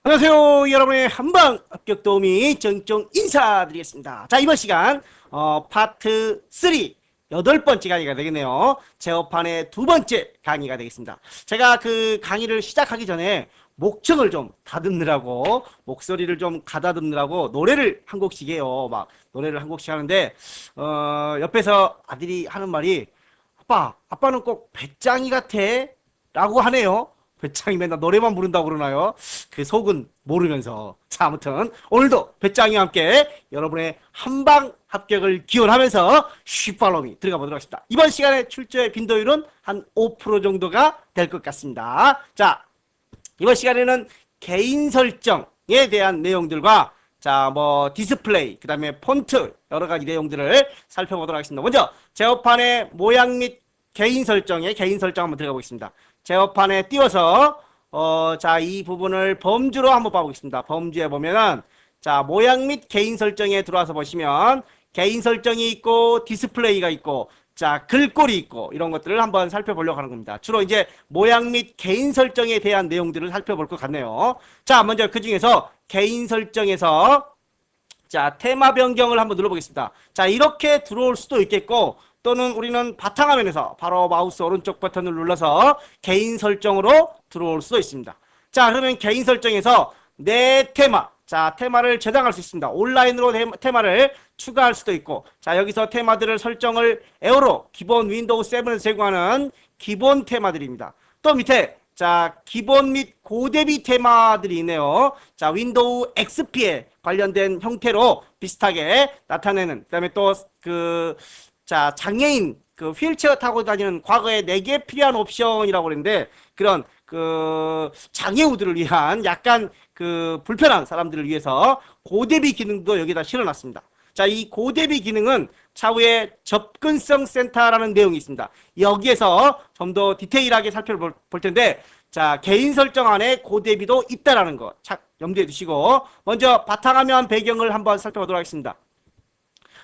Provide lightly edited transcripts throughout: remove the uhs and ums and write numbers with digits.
안녕하세요. 여러분의 한방 합격 도우미 정정 인사드리겠습니다. 자, 이번 시간 파트 3 8번째 강의가 되겠네요. 제어판의 두 번째 강의가 되겠습니다. 제가 그 강의를 시작하기 전에 목청을 좀 다듬느라고 목소리를 좀 가다듬느라고 노래를 한 곡씩 해요. 막 노래를 한 곡씩 하는데 옆에서 아들이 하는 말이 아빠는 꼭 배짱이 같아 라고 하네요. 배짱이 맨날 노래만 부른다고 그러나요? 그 속은 모르면서. 자, 아무튼 오늘도 배짱이와 함께 여러분의 한방 합격을 기원하면서 쉽팔로미 들어가 보도록 하겠습니다. 이번 시간에 출제의 빈도율은 한 5% 정도가 될 것 같습니다. 자, 이번 시간에는 개인 설정에 대한 내용들과 자, 뭐 디스플레이, 그 다음에 폰트 여러 가지 내용들을 살펴보도록 하겠습니다. 먼저 제어판의 모양 및 개인 설정 한번 들어가 보겠습니다. 제어판에 띄워서 자, 이 부분을 범주로 한번 봐보겠습니다. 범주에 보면은 자, 모양 및 개인 설정에 들어와서 보시면 개인 설정이 있고 디스플레이가 있고 자, 글꼴이 있고 이런 것들을 한번 살펴보려고 하는 겁니다. 주로 이제 모양 및 개인 설정에 대한 내용들을 살펴볼 것 같네요. 자, 먼저 그 중에서 개인 설정에서 자, 테마 변경을 한번 눌러보겠습니다. 자, 이렇게 들어올 수도 있겠고 또는 우리는 바탕화면에서 바로 마우스 오른쪽 버튼을 눌러서 개인 설정으로 들어올 수도 있습니다. 자, 그러면 개인 설정에서 내 테마, 자, 테마를 저장할 수 있습니다. 온라인으로 테마를 추가할 수도 있고, 자, 여기서 테마들을 설정을 에어로 기본 윈도우 7에서 제공하는 기본 테마들입니다. 또 밑에 자, 기본 및 고대비 테마들이 있네요. 자, 윈도우 XP에 관련된 형태로 비슷하게 나타내는, 그 다음에 또 자, 장애인 그 휠체어 타고 다니는 과거에 내게 필요한 옵션이라고 그랬는데 그런 그 장애우들을 위한 약간 그 불편한 사람들을 위해서 고대비 기능도 여기다 실어놨습니다. 자, 이 고대비 기능은 차후에 접근성 센터라는 내용이 있습니다. 여기에서 좀 더 디테일하게 살펴볼 텐데 자, 개인 설정 안에 고대비도 있다라는 거 염두에 두시고 먼저 바탕화면 배경을 한번 살펴보도록 하겠습니다.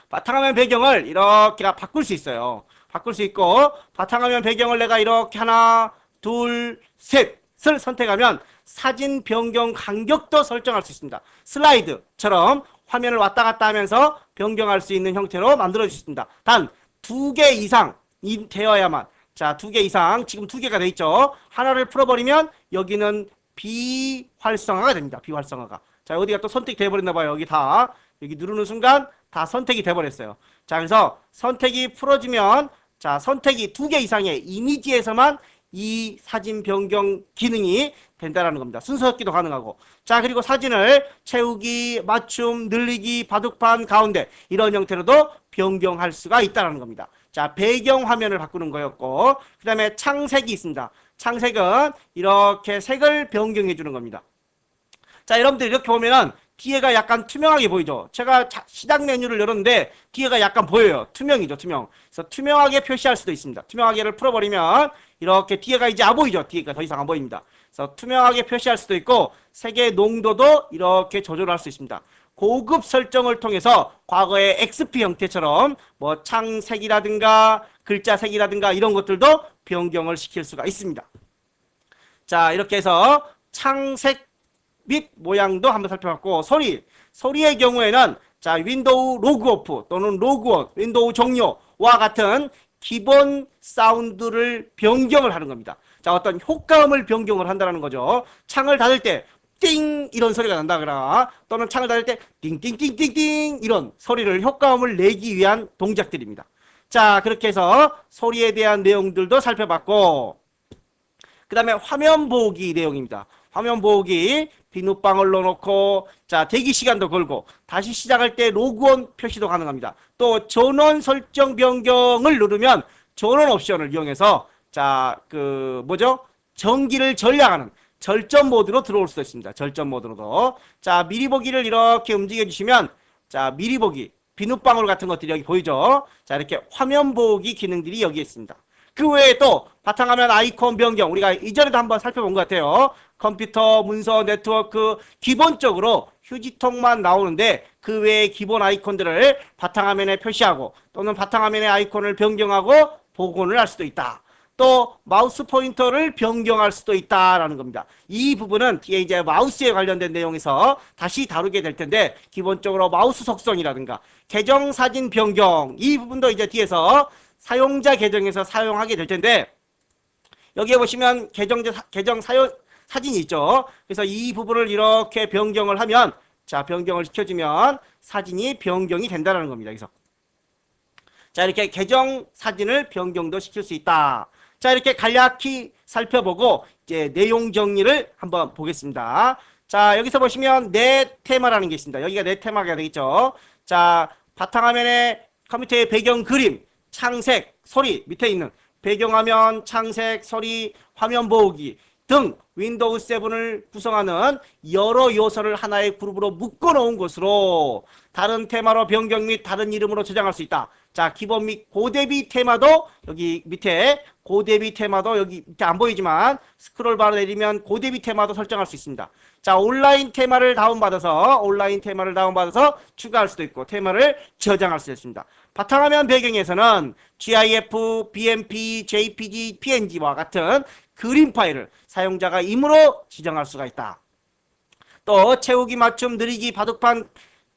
바탕화면 배경을 이렇게 바꿀 수 있어요. 바꿀 수 있고 바탕화면 배경을 내가 이렇게 하나 둘 셋을 선택하면 사진 변경 간격도 설정할 수 있습니다. 슬라이드처럼 화면을 왔다 갔다 하면서 변경할 수 있는 형태로 만들어 주셨습니다. 단 2개 이상이 되어야만 자, 2개 이상 지금 2개가 돼 있죠. 하나를 풀어버리면 여기는 비활성화가 됩니다. 비활성화가. 자, 어디가 또 선택이 돼버렸나 봐요. 여기 누르는 순간 다 선택이 돼버렸어요. 자, 그래서 선택이 풀어지면 자, 선택이 2개 이상의 이미지에서만 이 사진 변경 기능이 된다라는 겁니다. 순서잡기도 가능하고. 자, 그리고 사진을 채우기, 맞춤, 늘리기, 바둑판, 가운데 이런 형태로도 변경할 수가 있다는 겁니다. 자, 배경 화면을 바꾸는 거였고 그 다음에 창색이 있습니다. 창색은 이렇게 색을 변경해 주는 겁니다. 자, 여러분들 이렇게 보면은 뒤에가 약간 투명하게 보이죠. 제가 시작 메뉴를 열었는데 뒤에가 약간 보여요. 투명이죠, 투명. 그래서 투명하게 표시할 수도 있습니다. 투명하게를 풀어버리면 이렇게 뒤에가 이제 안 보이죠. 뒤에가 더 이상 안 보입니다. 그래서 투명하게 표시할 수도 있고 색의 농도도 이렇게 조절할 수 있습니다. 고급 설정을 통해서 과거의 XP 형태처럼 뭐 창색이라든가 글자색이라든가 이런 것들도 변경을 시킬 수가 있습니다. 자, 이렇게 해서 창색 및 모양도 한번 살펴봤고 소리의 경우에는 자, 윈도우 로그오프 또는 로그온, 윈도우 종료와 같은 기본 사운드를 변경을 하는 겁니다. 자, 어떤 효과음을 변경을 한다는 거죠. 창을 닫을 때 띵 이런 소리가 난다거나 또는 창을 닫을 때 띵띵띵띵띵 이런 소리를 효과음을 내기 위한 동작들입니다. 자, 그렇게 해서 소리에 대한 내용들도 살펴봤고 그 다음에 화면 보기 내용입니다. 화면 보기 비눗방울 넣어놓고 자, 대기 시간도 걸고 다시 시작할 때 로그온 표시도 가능합니다. 또 전원 설정 변경을 누르면 전원 옵션을 이용해서 자, 전기를 절약하는 절전 모드로 들어올 수도 있습니다. 절전 모드로도. 자, 미리 보기를 이렇게 움직여 주시면 자, 미리 보기 비눗방울 같은 것들이 여기 보이죠. 자, 이렇게 화면 보기 기능들이 여기 있습니다. 그 외에 또 바탕화면 아이콘 변경 우리가 이전에도 한번 살펴본 것 같아요. 컴퓨터, 문서, 네트워크 기본적으로 휴지통만 나오는데 그 외의 기본 아이콘들을 바탕화면에 표시하고 또는 바탕화면의 아이콘을 변경하고 복원을 할 수도 있다. 또 마우스 포인터를 변경할 수도 있다라는 겁니다. 이 부분은 뒤에 이제 마우스에 관련된 내용에서 다시 다루게 될 텐데, 기본적으로 마우스 속성이라든가 계정 사진 변경, 이 부분도 이제 뒤에서 사용자 계정에서 사용하게 될 텐데, 여기에 보시면 계정 사진이 있죠. 그래서 이 부분을 이렇게 변경을 하면, 자, 변경을 시켜주면 사진이 변경이 된다는 겁니다. 그래서 자, 이렇게 계정 사진을 변경도 시킬 수 있다. 자, 이렇게 간략히 살펴보고 이제 내용 정리를 한번 보겠습니다. 자, 여기서 보시면 내 테마라는 게 있습니다. 여기가 내 테마가 되겠죠. 자, 바탕화면에 컴퓨터의 배경 그림, 창색, 소리, 밑에 있는 배경화면, 창색, 소리, 화면 보호기 등 윈도우 7을 구성하는 여러 요소를 하나의 그룹으로 묶어놓은 것으로 다른 테마로 변경 및 다른 이름으로 저장할 수 있다. 자, 기본 및 고대비 테마도 여기 밑에 고대비 테마도 여기 밑에 안 보이지만 스크롤바로 내리면 고대비 테마도 설정할 수 있습니다. 자, 온라인 테마를 다운받아서 추가할 수도 있고 테마를 저장할 수 있습니다. 바탕화면 배경에서는 GIF, BMP, JPG, PNG와 같은 그림 파일을 사용자가 임의로 지정할 수가 있다. 또 채우기, 맞춤, 느리기, 바둑판,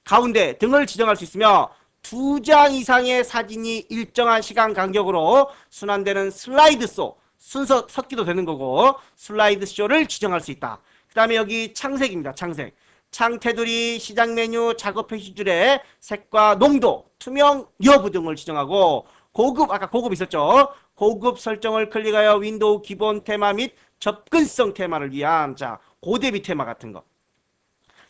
가운데 등을 지정할 수 있으며 2장 이상의 사진이 일정한 시간 간격으로 순환되는 슬라이드쇼, 순서 섞기도 되는 거고 슬라이드쇼를 지정할 수 있다. 그 다음에 여기 창색입니다. 창색. 창 테두리, 시작 메뉴, 작업 표시줄의 색과 농도, 투명 여부 등을 지정하고 고급, 아까 고급 있었죠? 고급 설정을 클릭하여 윈도우 기본 테마 및 접근성 테마를 위한, 자, 고대비 테마 같은 거.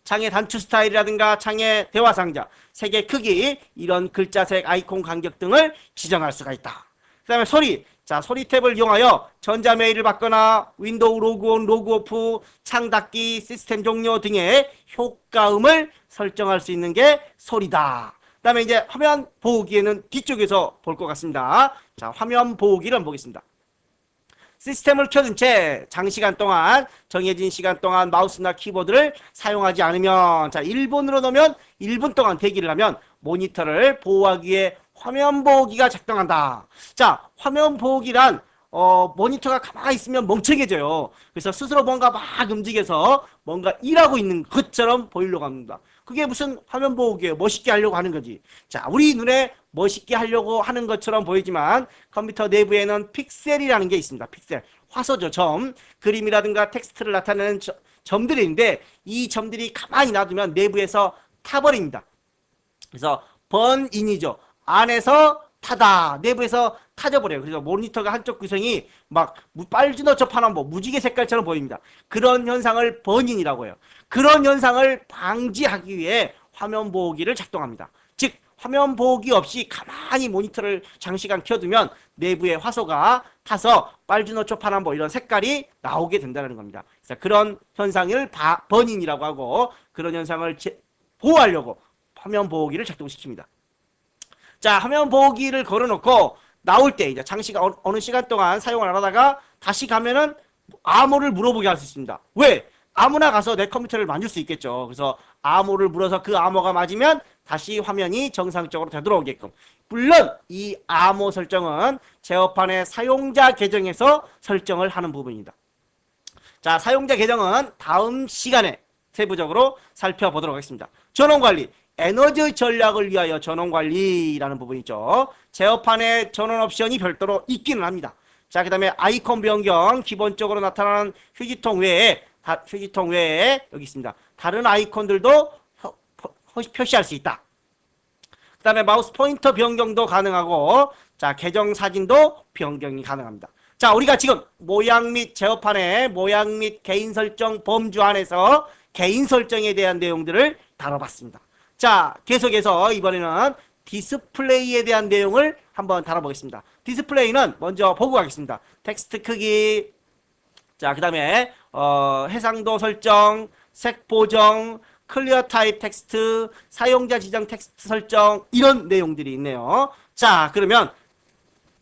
창의 단추 스타일이라든가 창의 대화 상자, 색의 크기, 이런 글자색, 아이콘 간격 등을 지정할 수가 있다. 그 다음에 소리. 자, 소리 탭을 이용하여 전자메일을 받거나 윈도우 로그온, 로그오프, 창 닫기, 시스템 종료 등의 효과음을 설정할 수 있는 게 소리다. 그 다음에 이제 화면 보호기에는 뒤쪽에서 볼 것 같습니다. 자, 화면 보호기를 한번 보겠습니다. 시스템을 켜둔 채 장시간 동안, 정해진 시간 동안 마우스나 키보드를 사용하지 않으면, 자, 1분으로 넣으면 1분 동안 대기를 하면 모니터를 보호하기 위해 화면 보호기가 작동한다. 자, 화면 보호기란 모니터가 가만히 있으면 멍청해져요. 그래서 스스로 뭔가 막 움직여서 뭔가 일하고 있는 것처럼 보이려고 합니다. 그게 무슨 화면 보호기예요. 멋있게 하려고 하는 거지. 자, 우리 눈에 멋있게 하려고 하는 것처럼 보이지만 컴퓨터 내부에는 픽셀이라는 게 있습니다. 픽셀. 화소죠. 점. 그림이라든가 텍스트를 나타내는 점들이 있는데 이 점들이 가만히 놔두면 내부에서 타버립니다. 그래서 번인이죠. 안에서 타다. 내부에서 타져버려요. 그래서 모니터가 한쪽 구성이 막 빨주노초 파남보 무지개 색깔처럼 보입니다. 그런 현상을 번인이라고 해요. 그런 현상을 방지하기 위해 화면 보호기를 작동합니다. 즉 화면 보호기 없이 가만히 모니터를 장시간 켜두면 내부에 화소가 타서 빨주노초 파남보 이런 색깔이 나오게 된다는 겁니다. 그래서 그런 현상을 번인이라고 하고 그런 현상을 보호하려고 화면 보호기를 작동시킵니다. 자, 화면 보호기를 걸어놓고 나올 때 이제 장시간 어느 시간 동안 사용을 안 하다가 다시 가면은 암호를 물어보게 할 수 있습니다. 왜? 아무나 가서 내 컴퓨터를 만질 수 있겠죠. 그래서 암호를 물어서 그 암호가 맞으면 다시 화면이 정상적으로 되돌아오게끔. 물론 이 암호 설정은 제어판의 사용자 계정에서 설정을 하는 부분입니다. 자, 사용자 계정은 다음 시간에 세부적으로 살펴보도록 하겠습니다. 전원관리. 에너지 전략을 위하여 전원관리라는 부분이 있죠. 제어판에 전원 옵션이 별도로 있기는 합니다. 자, 그 다음에 아이콘 변경, 기본적으로 나타나는 휴지통 외에 여기 있습니다. 다른 아이콘들도 표시할 수 있다. 그 다음에 마우스 포인터 변경도 가능하고, 자, 계정 사진도 변경이 가능합니다. 자, 우리가 지금 모양 및 제어판의 모양 및 개인 설정 범주 안에서 개인 설정에 대한 내용들을 다뤄봤습니다. 자, 계속해서 이번에는 디스플레이에 대한 내용을 한번 다뤄보겠습니다. 디스플레이는 먼저 보고 가겠습니다. 텍스트 크기, 자, 그 다음에 해상도 설정, 색 보정, 클리어 타입 텍스트, 사용자 지정 텍스트 설정, 이런 내용들이 있네요. 자, 그러면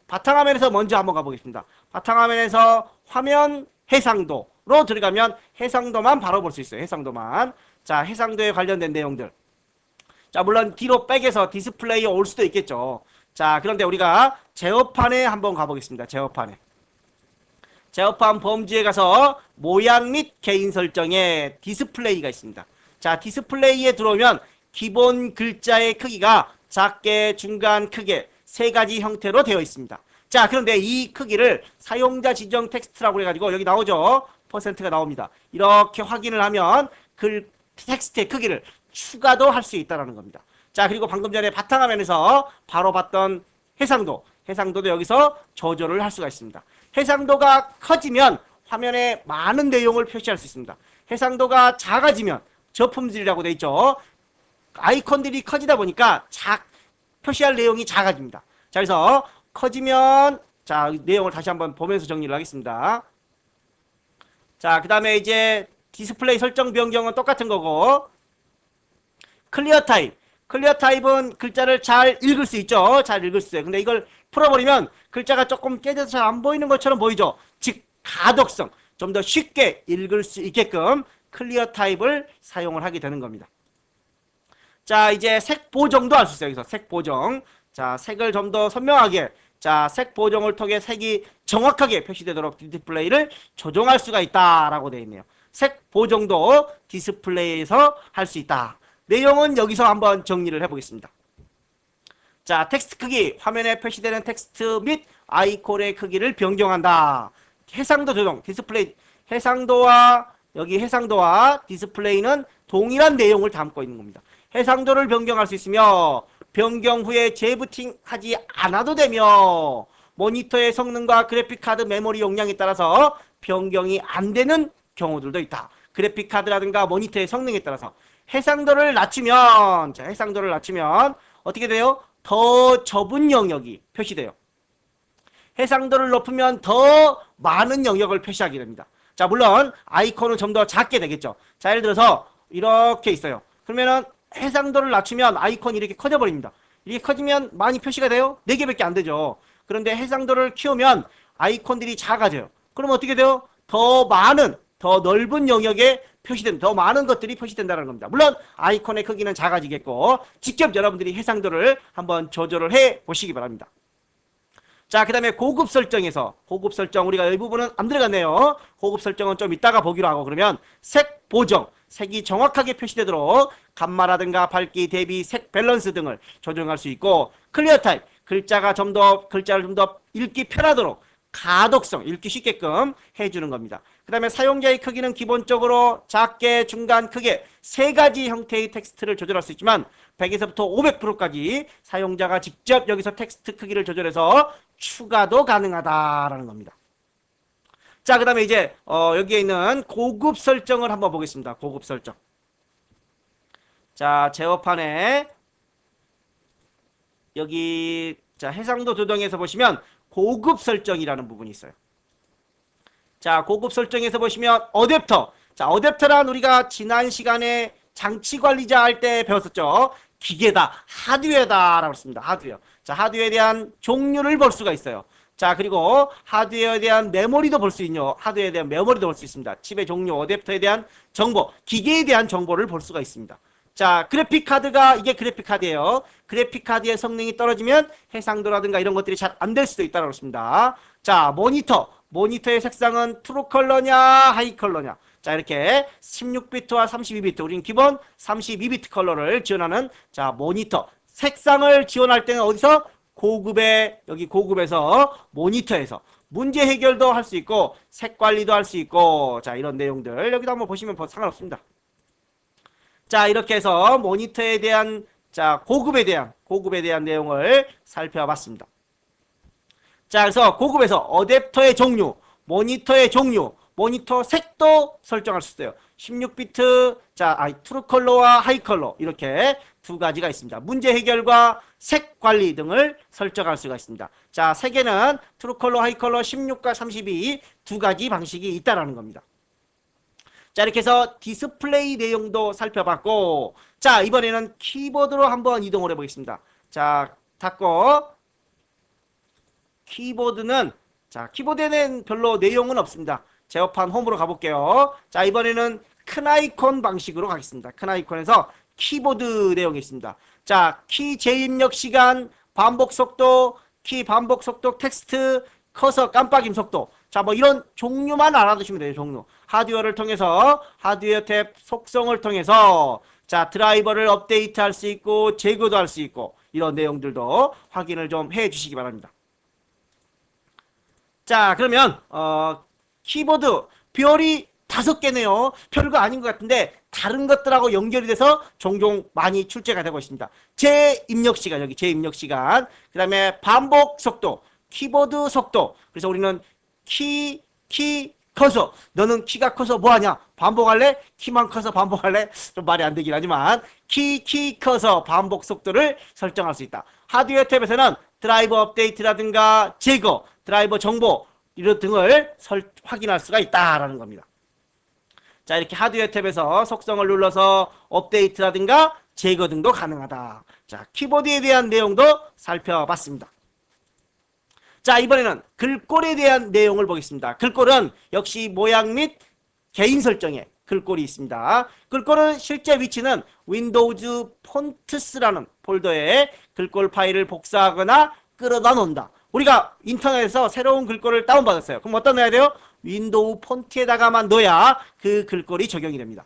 바탕화면에서 먼저 한번 가보겠습니다. 바탕화면에서 화면 해상도로 들어가면 해상도만 바로 볼 수 있어요. 해상도만. 자, 해상도에 관련된 내용들. 자, 물론 뒤로 백에서 디스플레이에 올 수도 있겠죠. 자, 그런데 우리가 제어판에 한번 가보겠습니다. 제어판에. 제어판 범주에 가서 모양 및 개인 설정에 디스플레이가 있습니다. 자, 디스플레이에 들어오면 기본 글자의 크기가 작게, 중간, 크게 세 가지 형태로 되어 있습니다. 자, 그런데 이 크기를 사용자 지정 텍스트라고 해가지고 여기 나오죠? 퍼센트가 나옵니다. 이렇게 확인을 하면 그 텍스트의 크기를 추가도 할 수 있다는 겁니다. 자, 그리고 방금 전에 바탕화면에서 바로 봤던 해상도도 여기서 조절을 할 수가 있습니다. 해상도가 커지면 화면에 많은 내용을 표시할 수 있습니다. 해상도가 작아지면 저품질이라고 되어 있죠. 아이콘들이 커지다 보니까 표시할 내용이 작아집니다. 자, 그래서 커지면 자, 내용을 다시 한번 보면서 정리를 하겠습니다. 자, 그 다음에 이제 디스플레이 설정 변경은 똑같은 거고, 클리어 타입은 글자를 잘 읽을 수 있죠. 잘 읽을 수 있어요. 근데 이걸 풀어버리면 글자가 조금 깨져서 잘 안 보이는 것처럼 보이죠. 즉 가독성, 좀 더 쉽게 읽을 수 있게끔 클리어 타입을 사용을 하게 되는 겁니다. 자, 이제 색 보정도 할 수 있어요. 여기서 색 보정. 자, 색을 좀 더 선명하게, 자, 색 보정을 통해 색이 정확하게 표시되도록 디스플레이를 조정할 수가 있다라고 되어 있네요. 색 보정도 디스플레이에서 할 수 있다. 내용은 여기서 한번 정리를 해보겠습니다. 자, 텍스트 크기, 화면에 표시되는 텍스트 및 아이콘의 크기를 변경한다. 해상도 조정, 디스플레이, 해상도와 디스플레이는 동일한 내용을 담고 있는 겁니다. 해상도를 변경할 수 있으며 변경 후에 재부팅하지 않아도 되며 모니터의 성능과 그래픽카드 메모리 용량에 따라서 변경이 안 되는 경우들도 있다. 그래픽카드라든가 모니터의 성능에 따라서 해상도를 낮추면 어떻게 돼요? 더 좁은 영역이 표시돼요. 해상도를 높이면 더 많은 영역을 표시하게 됩니다. 자, 물론 아이콘은 좀 더 작게 되겠죠. 자, 예를 들어서 이렇게 있어요. 그러면은 해상도를 낮추면 아이콘이 이렇게 커져버립니다. 이렇게 커지면 많이 표시가 돼요? 4개밖에 안 되죠. 그런데 해상도를 키우면 아이콘들이 작아져요. 그럼 어떻게 돼요? 더 넓은 영역에 더 많은 것들이 표시된다는 겁니다. 물론 아이콘의 크기는 작아지겠고 직접 여러분들이 해상도를 한번 조절을 해 보시기 바랍니다. 자, 그 다음에 고급 설정 우리가 이 부분은 안 들어갔네요. 고급 설정은 좀 이따가 보기로 하고, 그러면 색 보정, 색이 정확하게 표시되도록 감마라든가 밝기, 대비, 색 밸런스 등을 조정할 수 있고, 클리어 타입, 글자를 좀 더 읽기 편하도록 가독성, 읽기 쉽게끔 해주는 겁니다. 그 다음에 사용자의 크기는 기본적으로 작게, 중간, 크게 세 가지 형태의 텍스트를 조절할 수 있지만 100에서부터 500%까지 사용자가 직접 여기서 텍스트 크기를 조절해서 추가도 가능하다라는 겁니다. 자, 그 다음에 이제 여기에 있는 고급 설정을 한번 보겠습니다. 고급 설정. 자, 제어판에 여기 자, 해상도 조정에서 보시면 고급 설정이라는 부분이 있어요. 자, 고급 설정에서 보시면 어댑터. 자, 어댑터란 우리가 지난 시간에 장치 관리자 할 때 배웠었죠. 기계다, 하드웨어다라고 했습니다. 하드웨어. 자, 하드웨어에 대한 종류를 볼 수가 있어요. 자, 그리고 하드웨어에 대한 메모리도 볼 수 있습니다. 칩의 종류, 어댑터에 대한 정보, 기계에 대한 정보를 볼 수가 있습니다. 자, 이게 그래픽카드예요. 그래픽카드의 성능이 떨어지면 해상도라든가 이런 것들이 잘 안 될 수도 있다고 했습니다. 자, 모니터의 색상은 트루 컬러냐, 하이 컬러냐. 자, 이렇게 16비트와 32비트, 우리는 기본 32비트 컬러를 지원하는 자, 모니터. 색상을 지원할 때는 어디서? 여기 고급에서 모니터에서 문제 해결도 할 수 있고 색 관리도 할 수 있고, 자, 이런 내용들 여기도 한번 보시면 상관없습니다. 자, 이렇게 해서 모니터에 대한 고급에 대한 내용을 살펴봤습니다. 자, 그래서 고급에서 어댑터의 종류, 모니터의 종류, 모니터 색도 설정할 수 있어요. 16비트, 트루 컬러와 하이 컬러, 이렇게 두 가지가 있습니다. 문제 해결과 색 관리 등을 설정할 수가 있습니다. 자, 색에는 트루 컬러, 하이 컬러, 16과 32 두 가지 방식이 있다라는 겁니다. 자, 이렇게 해서 디스플레이 내용도 살펴봤고, 자, 이번에는 키보드로 한번 이동을 해보겠습니다. 자, 닫고, 키보드에는 별로 내용은 없습니다. 제어판 홈으로 가볼게요. 자, 이번에는 큰 아이콘 방식으로 가겠습니다. 큰 아이콘에서 키보드 내용이 있습니다. 자, 키 재입력 시간, 반복 속도, 텍스트, 커서 깜빡임 속도. 자, 뭐 이런 종류만 알아두시면 돼요. 종류. 하드웨어를 통해서 하드웨어 탭 속성을 통해서 자, 드라이버를 업데이트할 수 있고 제거도 할 수 있고 이런 내용들도 확인을 좀 해 주시기 바랍니다. 자, 그러면 키보드 별이 5개네요. 별거 아닌 것 같은데 다른 것들하고 연결이 돼서 종종 많이 출제가 되고 있습니다. 재입력 시간, 여기 재입력 시간. 그 다음에 반복 속도, 키보드 속도. 그래서 우리는 키 커서, 너는 키가 커서 뭐하냐? 반복할래? 키만 커서 반복할래? 좀 말이 안 되긴 하지만 키 커서 반복 속도를 설정할 수 있다. 하드웨어 탭에서는 드라이버 업데이트라든가 제거, 드라이버 정보 이런 등을 확인할 수가 있다라는 겁니다. 자, 이렇게 하드웨어 탭에서 속성을 눌러서 업데이트라든가 제거 등도 가능하다. 자, 키보드에 대한 내용도 살펴봤습니다. 자, 이번에는 글꼴에 대한 내용을 보겠습니다. 글꼴은 역시 모양 및 개인 설정에 글꼴이 있습니다. 글꼴은 실제 위치는 윈도우즈 폰트스라는 폴더에 글꼴 파일을 복사하거나 끌어다 놓는다. 우리가 인터넷에서 새로운 글꼴을 다운받았어요. 그럼 어디다 넣어야 돼요? 윈도우 폰트에다가만 넣어야 그 글꼴이 적용이 됩니다.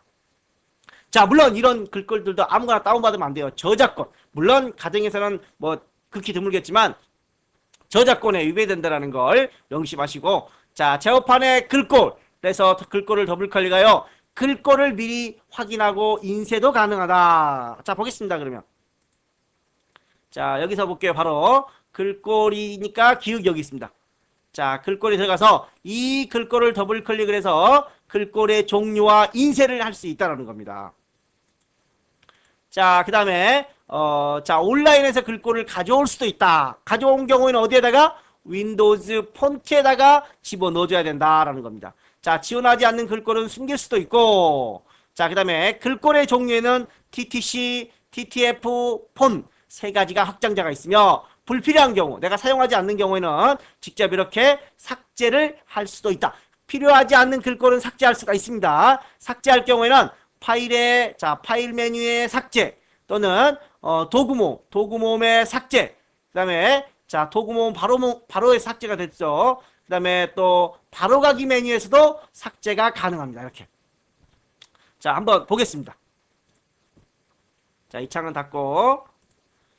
자, 물론 이런 글꼴들도 아무거나 다운받으면 안 돼요. 저작권. 물론 가정에서는 뭐 극히 드물겠지만 저작권에 위배된다는 걸 명심하시고, 자, 제어판의 글꼴, 그래서 글꼴을 더블 클릭하여 글꼴을 미리 확인하고 인쇄도 가능하다. 자, 보겠습니다. 그러면 자, 여기서 볼게요. 바로 글꼴이니까 기억 여기 있습니다. 자, 글꼴에 들어가서 이 글꼴을 더블 클릭을 해서 글꼴의 종류와 인쇄를 할 수 있다는 겁니다. 자, 그 다음에 자, 온라인에서 글꼴을 가져올 수도 있다. 가져온 경우에는 어디에다가? 윈도우즈 폰트에다가 집어넣어줘야 된다라는 겁니다. 자, 지원하지 않는 글꼴은 숨길 수도 있고, 자, 그 다음에 글꼴의 종류에는 TTC, TTF, 폰 세 가지가 확장자가 있으며 불필요한 경우, 내가 사용하지 않는 경우에는 직접 이렇게 삭제를 할 수도 있다. 필요하지 않는 글꼴은 삭제할 수가 있습니다. 삭제할 경우에는 파일 메뉴의 삭제 또는 도구모음의 삭제, 그 다음에 자, 도구모음 바로의 삭제가 됐죠. 그 다음에 또 바로가기 메뉴에서도 삭제가 가능합니다. 이렇게. 자, 한번 보겠습니다. 자, 이 창은 닫고,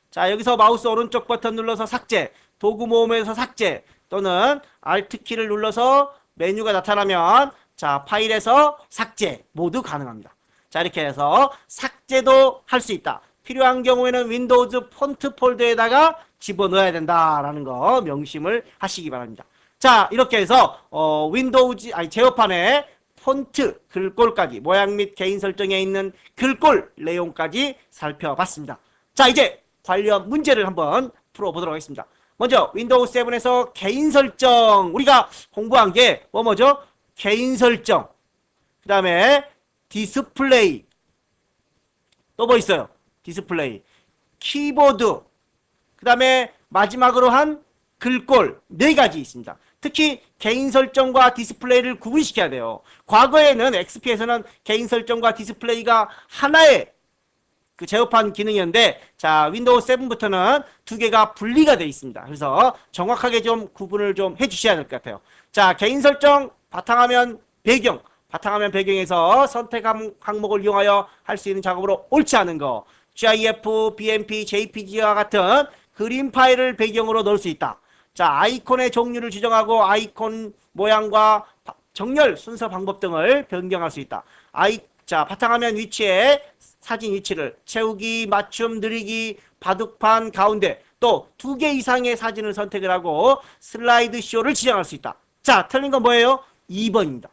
자, 여기서 마우스 오른쪽 버튼 눌러서 삭제, 도구모음에서 삭제 또는 Alt키를 눌러서 메뉴가 나타나면 자, 파일에서 삭제 모두 가능합니다. 자, 이렇게 해서 삭제도 할 수 있다. 필요한 경우에는 윈도우즈 폰트 폴더에다가 집어넣어야 된다라는 거 명심을 하시기 바랍니다. 자, 이렇게 해서 제어판에 폰트, 글꼴까지 모양 및 개인 설정에 있는 글꼴 내용까지 살펴봤습니다. 자, 이제 관련 문제를 한번 풀어보도록 하겠습니다. 먼저 윈도우 7에서 개인 설정, 우리가 공부한 게 뭐죠? 개인 설정, 그 다음에 디스플레이, 또 뭐 있어요? 디스플레이, 키보드, 그 다음에 마지막으로 한 글꼴 4가지 있습니다. 특히 개인 설정과 디스플레이를 구분시켜야 돼요. 과거에는 XP에서는 개인 설정과 디스플레이가 하나의 그 제어판 기능이었는데, 자, 윈도우 7부터는 2개가 분리가 되어 있습니다. 그래서 정확하게 좀 구분을 좀 해주셔야 될 것 같아요. 자, 개인 설정, 바탕화면 배경, 바탕화면 배경에서 선택 항목을 이용하여 할 수 있는 작업으로 옳지 않은 거, GIF, BMP, JPG와 같은 그림 파일을 배경으로 넣을 수 있다. 자, 아이콘의 종류를 지정하고 아이콘 모양과 정렬 순서 방법 등을 변경할 수 있다. 자, 바탕화면 위치에 사진 위치를 채우기, 맞춤, 느리기, 바둑판 가운데 또 2개 이상의 사진을 선택을 하고 슬라이드 쇼를 지정할 수 있다. 자, 틀린 건 뭐예요? 2번입니다.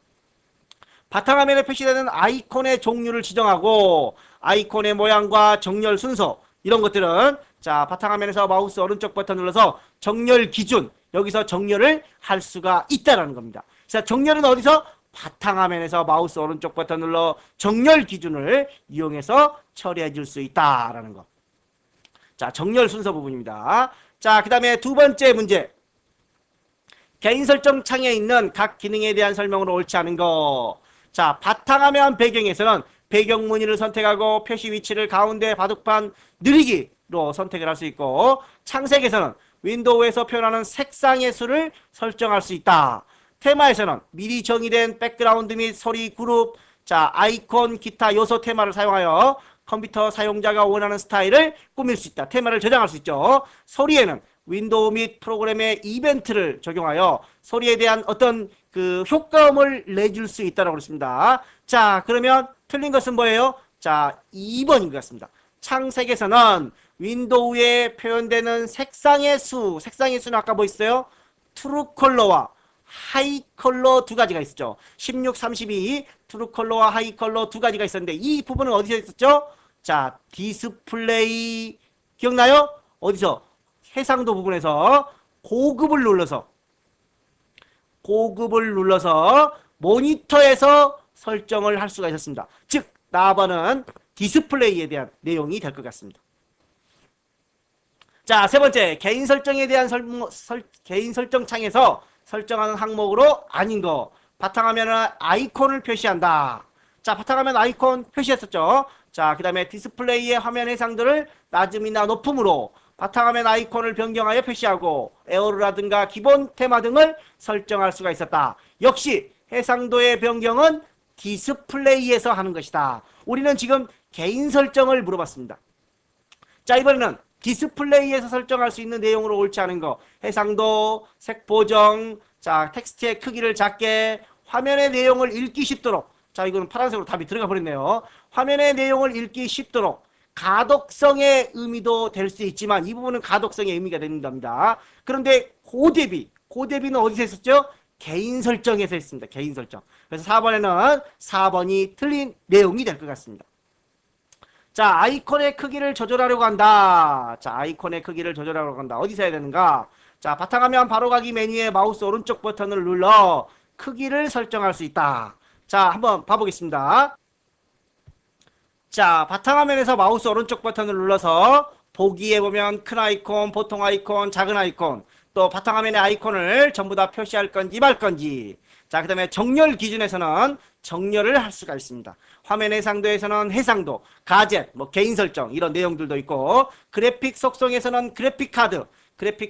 바탕화면에 표시되는 아이콘의 종류를 지정하고 아이콘의 모양과 정렬 순서 이런 것들은 자, 바탕화면에서 마우스 오른쪽 버튼 눌러서 정렬 기준, 여기서 정렬을 할 수가 있다는 겁니다. 자, 정렬은 어디서? 바탕화면에서 마우스 오른쪽 버튼 눌러 정렬 기준을 이용해서 처리해 줄 수 있다라는 거. 자, 정렬 순서 부분입니다. 자, 그 다음에 두 번째 문제. 개인 설정 창에 있는 각 기능에 대한 설명으로 옳지 않은 거. 자, 바탕화면 배경에서는 배경 무늬를 선택하고 표시 위치를 가운데 바둑판 느리기로 선택을 할 수 있고, 창색에서는 윈도우에서 표현하는 색상의 수를 설정할 수 있다. 테마에서는 미리 정의된 백그라운드 및 소리 그룹, 자, 아이콘, 기타 요소 테마를 사용하여 컴퓨터 사용자가 원하는 스타일을 꾸밀 수 있다. 테마를 저장할 수 있죠. 소리에는 윈도우 및 프로그램의 이벤트를 적용하여 소리에 대한 어떤 그 효과음을 내줄 수 있다고 그랬습니다. 자, 그러면 틀린 것은 뭐예요? 자, 2번인 것 같습니다. 창색에서는 윈도우에 표현되는 색상의 수는 아까 뭐 있어요? 트루 컬러와 하이 컬러 두 가지가 있었죠. 16, 32 트루 컬러와 하이 컬러 두 가지가 있었는데 이 부분은 어디서 있었죠? 자, 디스플레이 기억나요? 어디서? 해상도 부분에서 고급을 눌러서 모니터에서 설정을 할 수가 있었습니다. 즉, 4번은 디스플레이에 대한 내용이 될 것 같습니다. 자, 세 번째, 개인 설정에 대한 개인 설정 창에서 설정하는 항목으로 아닌 거. 바탕화면은 아이콘을 표시한다. 자, 바탕화면 아이콘 표시했었죠. 자, 그 다음에 디스플레이의 화면 해상도를 낮음이나 높음으로 바탕화면 아이콘을 변경하여 표시하고 에어로라든가 기본 테마 등을 설정할 수가 있었다. 역시 해상도의 변경은 디스플레이에서 하는 것이다. 우리는 지금 개인 설정을 물어봤습니다. 자, 이번에는 디스플레이에서 설정할 수 있는 내용으로 옳지 않은 거. 해상도, 색 보정, 자, 텍스트의 크기를 작게, 화면의 내용을 읽기 쉽도록. 자, 이거는 파란색으로 답이 들어가 버렸네요. 화면의 내용을 읽기 쉽도록. 가독성의 의미도 될 수 있지만 이 부분은 가독성의 의미가 된답니다. 그런데 고대비는 어디서 했었죠? 개인 설정에서 했습니다. 개인 설정. 그래서 4번에는 4번이 틀린 내용이 될 것 같습니다. 자, 아이콘의 크기를 조절하려고 한다. 자, 아이콘의 크기를 조절하려고 한다. 어디서 해야 되는가? 자, 바탕화면 바로가기 메뉴의 마우스 오른쪽 버튼을 눌러 크기를 설정할 수 있다. 자, 한번 봐보겠습니다. 자, 바탕화면에서 마우스 오른쪽 버튼을 눌러서 보기에 보면 큰 아이콘, 보통 아이콘, 작은 아이콘, 또 바탕화면의 아이콘을 전부 다 표시할 건지 말 건지. 자, 그 다음에 정렬 기준에서는 정렬을 할 수가 있습니다. 화면 해상도에서는 해상도, 가젯, 뭐 개인 설정 이런 내용들도 있고, 그래픽 속성에서는 그래픽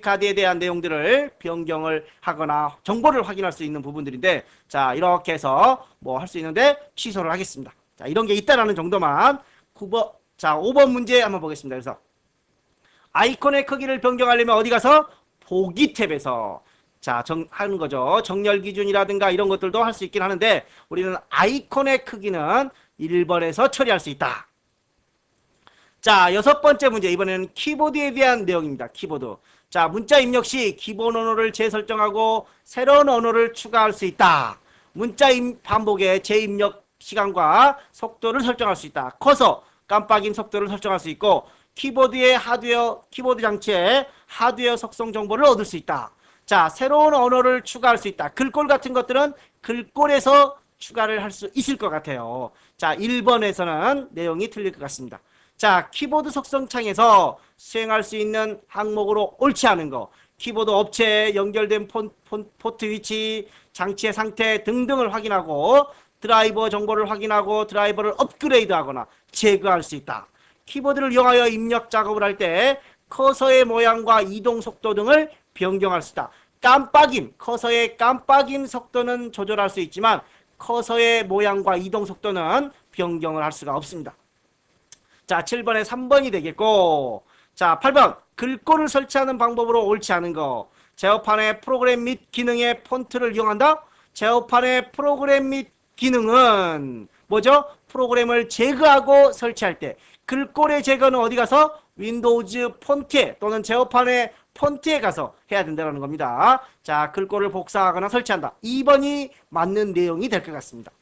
카드에 대한 내용들을 변경을 하거나 정보를 확인할 수 있는 부분들인데, 자, 이렇게 해서 뭐 할 수 있는데 취소를 하겠습니다. 자, 이런 게 있다라는 정도만. 9번, 자, 5번 문제 한번 보겠습니다. 그래서 아이콘의 크기를 변경하려면 어디 가서 보기 탭에서 자, 하는 거죠. 정렬 기준이라든가 이런 것들도 할 수 있긴 하는데 우리는 아이콘의 크기는 1번에서 처리할 수 있다. 자, 6번째 문제. 이번에는 키보드에 대한 내용입니다. 키보드. 자, 문자 입력 시 기본 언어를 재설정하고 새로운 언어를 추가할 수 있다. 문자 반복의 재입력 시간과 속도를 설정할 수 있다. 커서 깜빡임 속도를 설정할 수 있고 키보드의 키보드 장치의 하드웨어 속성 정보를 얻을 수 있다. 자, 새로운 언어를 추가할 수 있다. 글꼴 같은 것들은 글꼴에서 추가를 할 수 있을 것 같아요. 자, 1번에서는 내용이 틀릴 것 같습니다. 자, 키보드 속성 창에서 수행할 수 있는 항목으로 옳지 않은 거. 키보드 업체에 연결된 포트 위치, 장치의 상태 등등을 확인하고 드라이버 정보를 확인하고 드라이버를 업그레이드하거나 제거할 수 있다. 키보드를 이용하여 입력 작업을 할 때 커서의 모양과 이동 속도 등을 변경할 수 있다. 커서의 깜빡임 속도는 조절할 수 있지만 커서의 모양과 이동 속도는 변경을 할 수가 없습니다. 자, 7번에 3번이 되겠고, 자, 8번 글꼴을 설치하는 방법으로 옳지 않은 거. 제어판의 프로그램 및 기능의 폰트를 이용한다. 제어판의 프로그램 및 기능은 뭐죠? 프로그램을 제거하고 설치할 때 글꼴의 제거는 어디 가서 윈도우즈 폰트에 또는 제어판의 폰트에 가서 해야 된다는 겁니다. 자, 글꼴을 복사하거나 설치한다. 2번이 맞는 내용이 될 것 같습니다.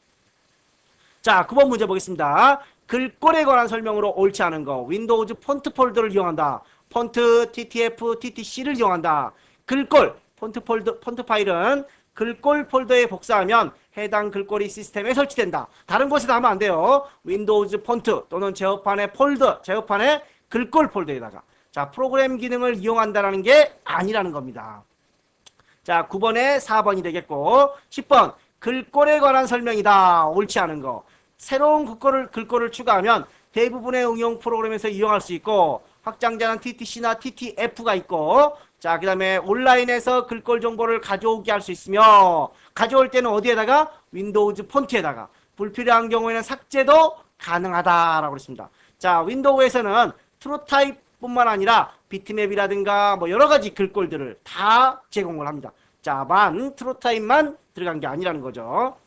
자, 9번 문제 보겠습니다. 글꼴에 관한 설명으로 옳지 않은 거. 윈도우즈 폰트 폴더를 이용한다. 폰트, TTF, TTC를 이용한다. 글꼴, 폰트 파일은 글꼴 폴더에 복사하면 해당 글꼴이 시스템에 설치된다. 다른 곳에다 하면 안 돼요. 윈도우즈 폰트 또는 제어판의 제어판의 글꼴 폴더에다가. 자, 프로그램 기능을 이용한다는 게 아니라는 겁니다. 자, 9번에 4번이 되겠고, 10번 글꼴에 관한 설명이다. 옳지 않은 거. 새로운 글꼴을 추가하면 대부분의 응용 프로그램에서 이용할 수 있고, 확장자는 TTC나 TTF가 있고, 자, 그 다음에 온라인에서 글꼴 정보를 가져오게 할 수 있으며, 가져올 때는 어디에다가? 윈도우즈 폰트에다가. 불필요한 경우에는 삭제도 가능하다라고 그랬습니다. 자, 윈도우에서는 트루타입 뿐만 아니라 비트맵이라든가 뭐 여러 가지 글꼴들을 다 제공을 합니다. 자, 트루타입만 들어간 게 아니라는 거죠.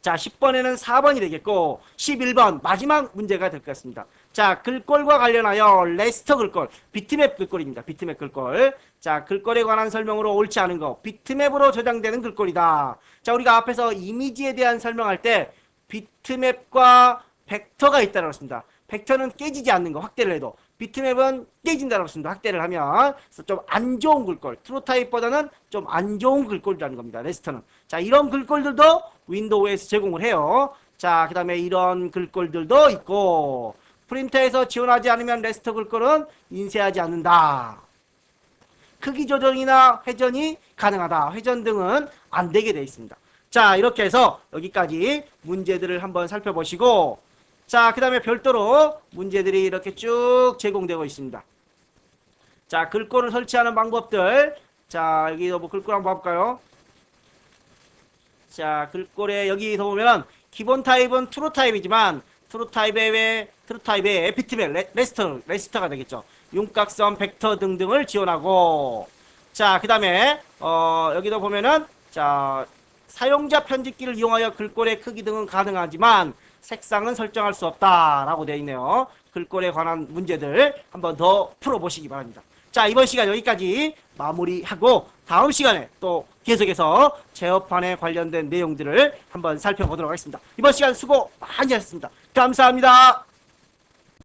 자, 10번에는 4번이 되겠고 11번 마지막 문제가 될 것 같습니다. 자, 글꼴과 관련하여 레스터 글꼴, 비트맵 글꼴입니다. 비트맵 글꼴. 자, 글꼴에 관한 설명으로 옳지 않은 거, 비트맵으로 저장되는 글꼴이다. 자, 우리가 앞에서 이미지에 대한 설명할 때 비트맵과 벡터가 있다고 했습니다. 벡터는 깨지지 않는 거, 확대를 해도. 비트맵은 깨진다고 했습니다. 확대를 하면. 그래서 좀 안 좋은 글꼴, 트루타입보다는 좀 안 좋은 글꼴이라는 겁니다. 레스터는. 자, 이런 글꼴들도 윈도우에서 제공을 해요. 자, 그 다음에 이런 글꼴들도 있고, 프린터에서 지원하지 않으면 레스터 글꼴은 인쇄하지 않는다. 크기 조정이나 회전이 가능하다. 회전 등은 안 되게 되어 있습니다. 자, 이렇게 해서 여기까지 문제들을 한번 살펴보시고, 자, 그 다음에 별도로 문제들이 이렇게 쭉 제공되고 있습니다. 자, 글꼴을 설치하는 방법들. 자, 여기서 뭐 글꼴 한번 볼까요? 자, 글꼴에 여기서 보면 기본 타입은 트루 타입이지만 트루타입의 비트맵 레스터가 되겠죠. 윤곽선, 벡터 등등을 지원하고, 자, 그 다음에 여기도 보면은 자, 사용자 편집기를 이용하여 글꼴의 크기 등은 가능하지만 색상은 설정할 수 없다라고 되어 있네요. 글꼴에 관한 문제들 한번 더 풀어보시기 바랍니다. 자, 이번 시간 여기까지 마무리하고 다음 시간에 또 계속해서 제어판에 관련된 내용들을 한번 살펴보도록 하겠습니다. 이번 시간 수고 많이 하셨습니다. 감사합니다.